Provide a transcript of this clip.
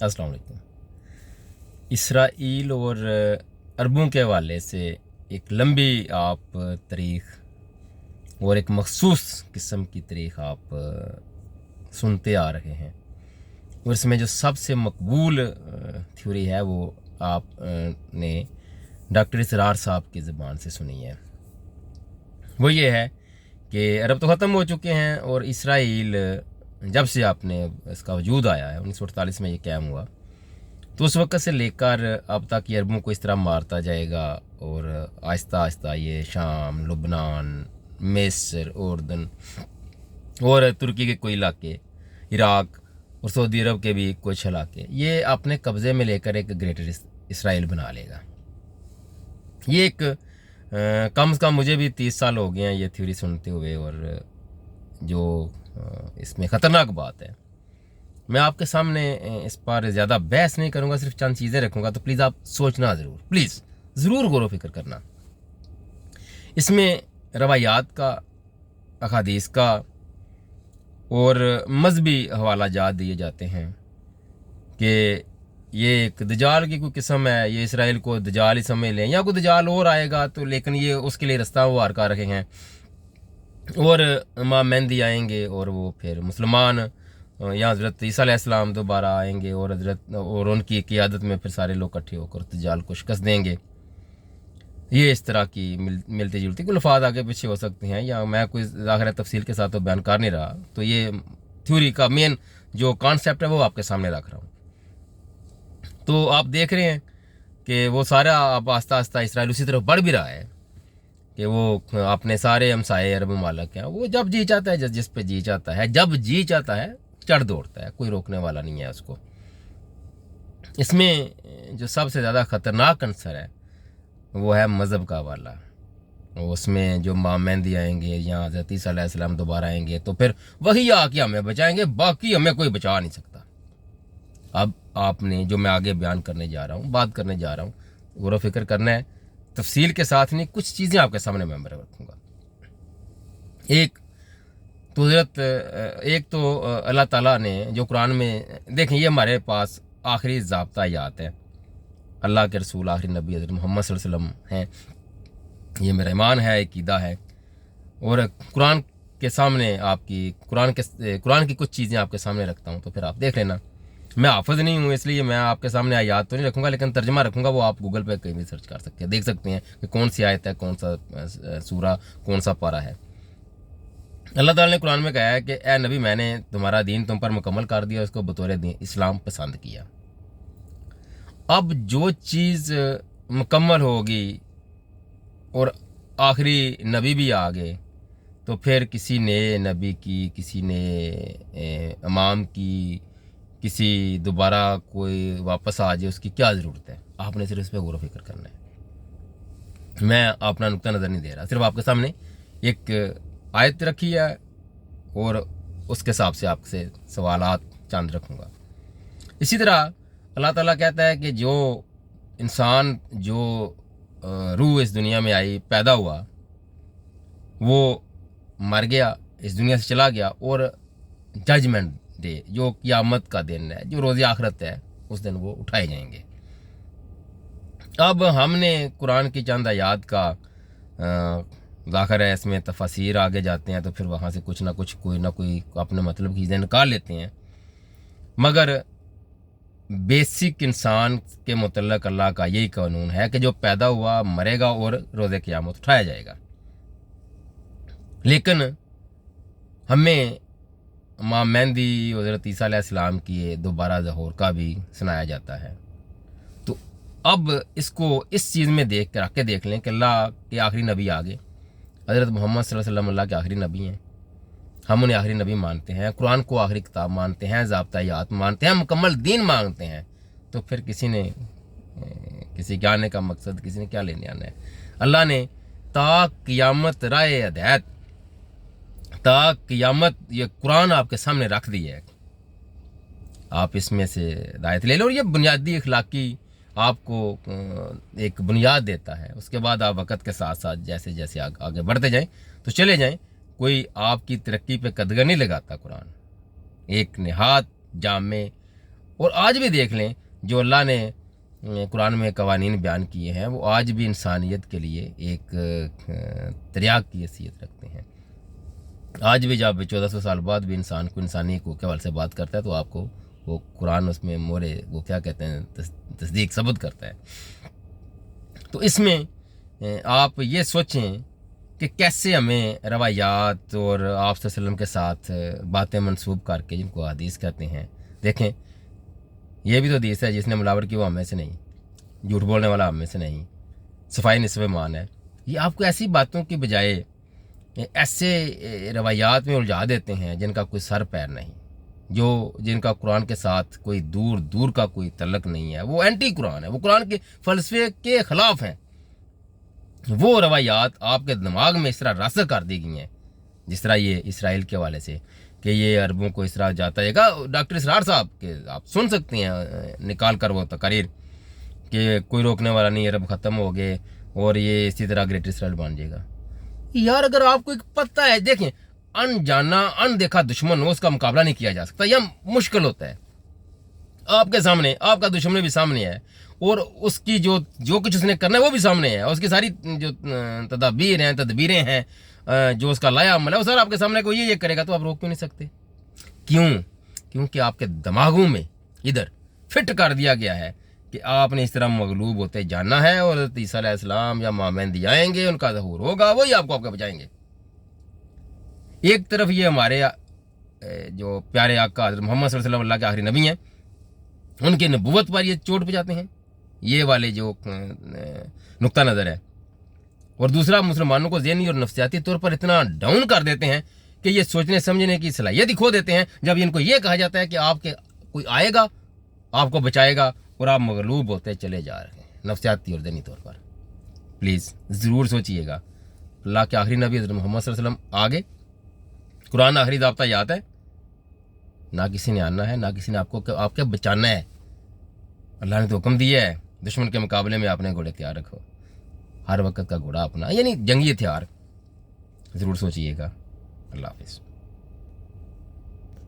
अस्सलाम वालेकुम। इसराइल और अरबों के हवाले से एक लंबी आप तारीख़ और एक मखसूस किस्म की तारीख़ आप सुनते आ रहे हैं, और इसमें जो सबसे मकबूल थ्योरी है वो आप ने डॉक्टर इसरार साहब की ज़बान से सुनी है। वो ये है कि अरब तो ख़त्म हो चुके हैं और इसराइल जब से आपने इसका वजूद आया है 1948 में ये कायम हुआ, तो उस वक़्त से लेकर अब तक ये अरबों को इस तरह मारता जाएगा और आहिस्ता आहिस्ता ये शाम, लुबनान, मिस्र, उर्दन और तुर्की के कोई इलाके, इराक़ और सऊदी अरब के भी कुछ इलाके ये अपने कब्ज़े में लेकर एक ग्रेटर इसराइल बना लेगा। ये एक कम से कम मुझे भी 30 साल हो गए हैं ये थ्योरी सुनते हुए, और जो इसमें ख़तरनाक बात है, मैं आपके सामने इस पर ज़्यादा बहस नहीं करूँगा, सिर्फ चंद चीज़ें रखूँगा। तो प्लीज़ आप सोचना ज़रूर, प्लीज़ ज़रूर गौर व फिक्र करना। इसमें रवायात का, अहादीस का और मजहबी हवाला जात दिए जाते हैं कि ये एक दजाल की कोई किस्म है, ये इसराइल को दजाल ही समझ लें, या कोई दजाल और आएगा तो लेकिन ये उसके लिए रास्ता वार कर रखे हैं, और इमाम मेहदी आएंगे और वो फिर मुसलमान या हज़रत ईसा अलैहिस्सलाम दोबारा आएंगे और हज़रत और उनकी क़ियादत में फिर सारे लोग इकट्ठे होकर दज्जाल को शिकस्त देंगे। ये इस तरह की मिलती जुलती कुछ अल्फाज आगे पीछे हो सकते हैं, या मैं कोई ज़ाहिर तफसील के साथ तो बयान कर नहीं रहा। तो ये थ्योरी का मेन जो कॉन्सेप्ट है वो आपके सामने रख रहा हूँ। तो आप देख रहे हैं कि वो सारा अब आस्ता आस्ता इसराइल उसी तरफ बढ़ भी रहा है कि वो अपने सारे हमसाए अरब ममालिक हैं, वो जब जी चाहता है, जिस पे जी चाहता है, जब जी चाहता है चढ़ दौड़ता है, कोई रोकने वाला नहीं है उसको। इसमें जो सबसे ज़्यादा ख़तरनाक अंसर है वो है मज़हब का वाला। उसमें जो इमाम मेहदी आएंगे या हज़रत ईसा अलैहिस्सलाम दोबारा आएंगे तो फिर वही आके हमें बचाएंगे, बाकी हमें कोई बचा नहीं सकता। अब आपने जो मैं आगे बयान करने जा रहा हूँ, बात करने जा रहा हूँ, गौर व फिक्र करना है, तफसील के साथ नहीं, कुछ चीज़ें आपके सामने मैं रखूँगा। एक तो अल्लाह ताला ने जो कुरान में, देखें ये हमारे पास आखिरी ज़ाब्ता याद है, अल्लाह के रसूल आखिरी नबी हज़रत मोहम्मद सल्लल्लाहु अलैहि वसल्लम हैं, ये मेरा ईमान है, अक़ीदा है। और कुरान के सामने आपकी कुरान की कुछ चीज़ें आपके सामने रखता हूँ, तो फिर आप देख लेना। मैं हाफ़िज़ नहीं हूँ इसलिए मैं आपके सामने आयात तो नहीं रखूँगा, लेकिन तर्जमा रखूँगा, वो आप गूगल पे कहीं भी सर्च कर सकते हैं, देख सकते हैं कि कौन सी आयत है, कौन सा सूरा, कौन सा पारा है। अल्लाह ताला ने कुरान में कहा है कि ए नबी, मैंने तुम्हारा दीन तुम पर मुकम्मल कर दिया, उसको बतौर दीन इस्लाम पसंद किया। अब जो चीज़ मुकम्मल होगी और आखिरी नबी भी आ गए, तो फिर किसी नए नबी की, किसी नए इमाम की, किसी दोबारा कोई वापस आ जाए, उसकी क्या ज़रूरत है? आपने सिर्फ इस पर गौर व फिक्र करना है। मैं अपना नुक्ता नज़र नहीं दे रहा, सिर्फ आपके सामने एक आयत रखी है और उसके हिसाब से आपसे सवालात चंद रखूँगा। इसी तरह अल्लाह ताला कहता है कि जो इंसान, जो रूह इस दुनिया में आई, पैदा हुआ, वो मर गया, इस दुनिया से चला गया, और जजमेंट डे, जो क़यामत का दिन है, जो रोज़ आखिरत है, उस दिन वो उठाए जाएंगे। अब हमने कुरान की चंद आयात का ज़ाहिर है इसमें तफसीर आगे जाते हैं, तो फिर वहाँ से कुछ ना कुछ, कोई ना कोई अपने मतलब की चीज़ें निकाल लेते हैं, मगर बेसिक इंसान के मुतल्लक अल्लाह का यही कानून है कि जो पैदा हुआ मरेगा और रोज़े क़यामत उठाया जाएगा। लेकिन हमें इमाम मेहदी हज़रत ईसा अलैहिस्सलाम की दोबारा ज़हूर का भी सुनाया जाता है। तो अब इसको इस चीज़ में देख कर आके देख लें कि अल्लाह के आखिरी नबी आ गए, हज़रत मोहम्मद सल्लल्लाहु अलैहि वसल्लम अल्लाह के आखिरी नबी हैं, हम उन्हें आखिरी नबी मानते हैं, कुरान को आखिरी किताब मानते हैं, ज़ाब्ता-ए-यात मानते हैं, मुकम्मल दीन मांगते हैं, तो फिर किसी के आने का मकसद, किसी ने क्या लेने आना है? अल्लाह ने ता क़यामत राह हिदायत, ता क़यामत ये कुरान आपके सामने रख दी है, आप इसमें से हिदायत ले लो, और ये बुनियादी अखलाकी आपको एक बुनियाद देता है। उसके बाद आप वक़्त के साथ साथ जैसे जैसे आगे बढ़ते जाएं तो चले जाएं, कोई आपकी तरक्की पे कदगर नहीं लगाता। कुरान एक निहायत जामे और आज भी देख लें जो अल्लाह ने कुरान में कवानीन बयान किए हैं वो आज भी इंसानियत के लिए एक तिर्याग की हैसियत रखते हैं। आज भी जब 1400 साल बाद भी इंसान को इंसानी को के हवाले से बात करता है तो आपको वो कुरान उसमें मोरे वो क्या कहते हैं तस्दीक सबूत करता है। तो इसमें आप ये सोचें कि कैसे हमें रवायात और आप सल्लल्लाहु अलैहि वसल्लम के साथ बातें मंसूब करके जिनको हदीस कहते हैं, देखें ये भी तो हदीस है जिसने मिलावट की वो हमें से नहीं, झूठ बोलने वाला हमें से नहीं, सफाई निस्फ़ ईमान है। ये आपको ऐसी बातों की बजाय ऐसे रवायात में उलझा देते हैं जिनका कोई सर पैर नहीं, जो जिनका कुरान के साथ कोई दूर दूर का कोई तल्लक नहीं है। वो एंटी कुरान है, वो कुरान के फ़लसफे के ख़िलाफ़ हैं। वो रवायात आपके दिमाग में इस तरह रास्ता कर दी गई हैं, जिस तरह ये इसराइल के हवाले से कि ये अरबों को इस तरह जाता है। डॉक्टर इसरार साहब के आप सुन सकते हैं निकाल कर वो तकारीर कि कोई रोकने वाला नहीं, अरब ख़त्म हो गए और ये इसी तरह ग्रेट इसराइल बन जाएगा। यार अगर आपको एक पता है, देखें अनजाना अनदेखा दुश्मन हो उसका मुकाबला नहीं किया जा सकता, यह मुश्किल होता है। आपके सामने आपका दुश्मन भी सामने है और उसकी जो कुछ उसने करना है वो भी सामने है, उसकी सारी जो तदबीरें हैं जो उसका लाया अमल है वो सारा आपके सामने को ये करेगा, तो आप रोक क्यों नहीं सकते? क्यों? क्योंकि आपके दिमागों में इधर फिट कर दिया गया है कि आपने इस तरह मगलूब होते जाना है और ईसा अलैहिस्सलाम या मामेंदी आएंगे, उनका ज़हूर होगा, वही आपको आपके बचाएंगे। एक तरफ ये हमारे जो प्यारे आका हज़रत मोहम्मद सल्लल्लाहु अलैहि वसल्लम अल्लाह के आखिरी नबी हैं, उनके नबूवत पर ये चोट पहुँचाते हैं, ये वाले जो नुक्ता नज़र है। और दूसरा मुसलमानों को ज़हनी और नफ्सियाती तौर पर इतना डाउन कर देते हैं कि ये सोचने समझने की सलाहियत ही खो देते हैं जब इनको ये कहा जाता है कि आपके कोई आएगा आपको बचाएगा और आप मगलूब होते चले जा रहे हैं नफ्सियाती और ज़हनी तौर पर। प्लीज़ ज़रूर सोचिएगा, अल्लाह के आखिरी नबी हज़रत मोहम्मद सल्लल्लाहु अलैहि वसल्लम आगे कुरान आखिरी ज़ाब्ता याद है, ना किसी ने आना है ना किसी ने आपके बचाना है। अल्लाह ने तो हुक्म दिया है दुश्मन के मुकाबले में आपने घोड़े तैयार रखो, हर वक्त का घोड़ा अपना, यानी जंगी हथियार। ज़रूर सोचिएगा। अल्लाह हाफ़िज़।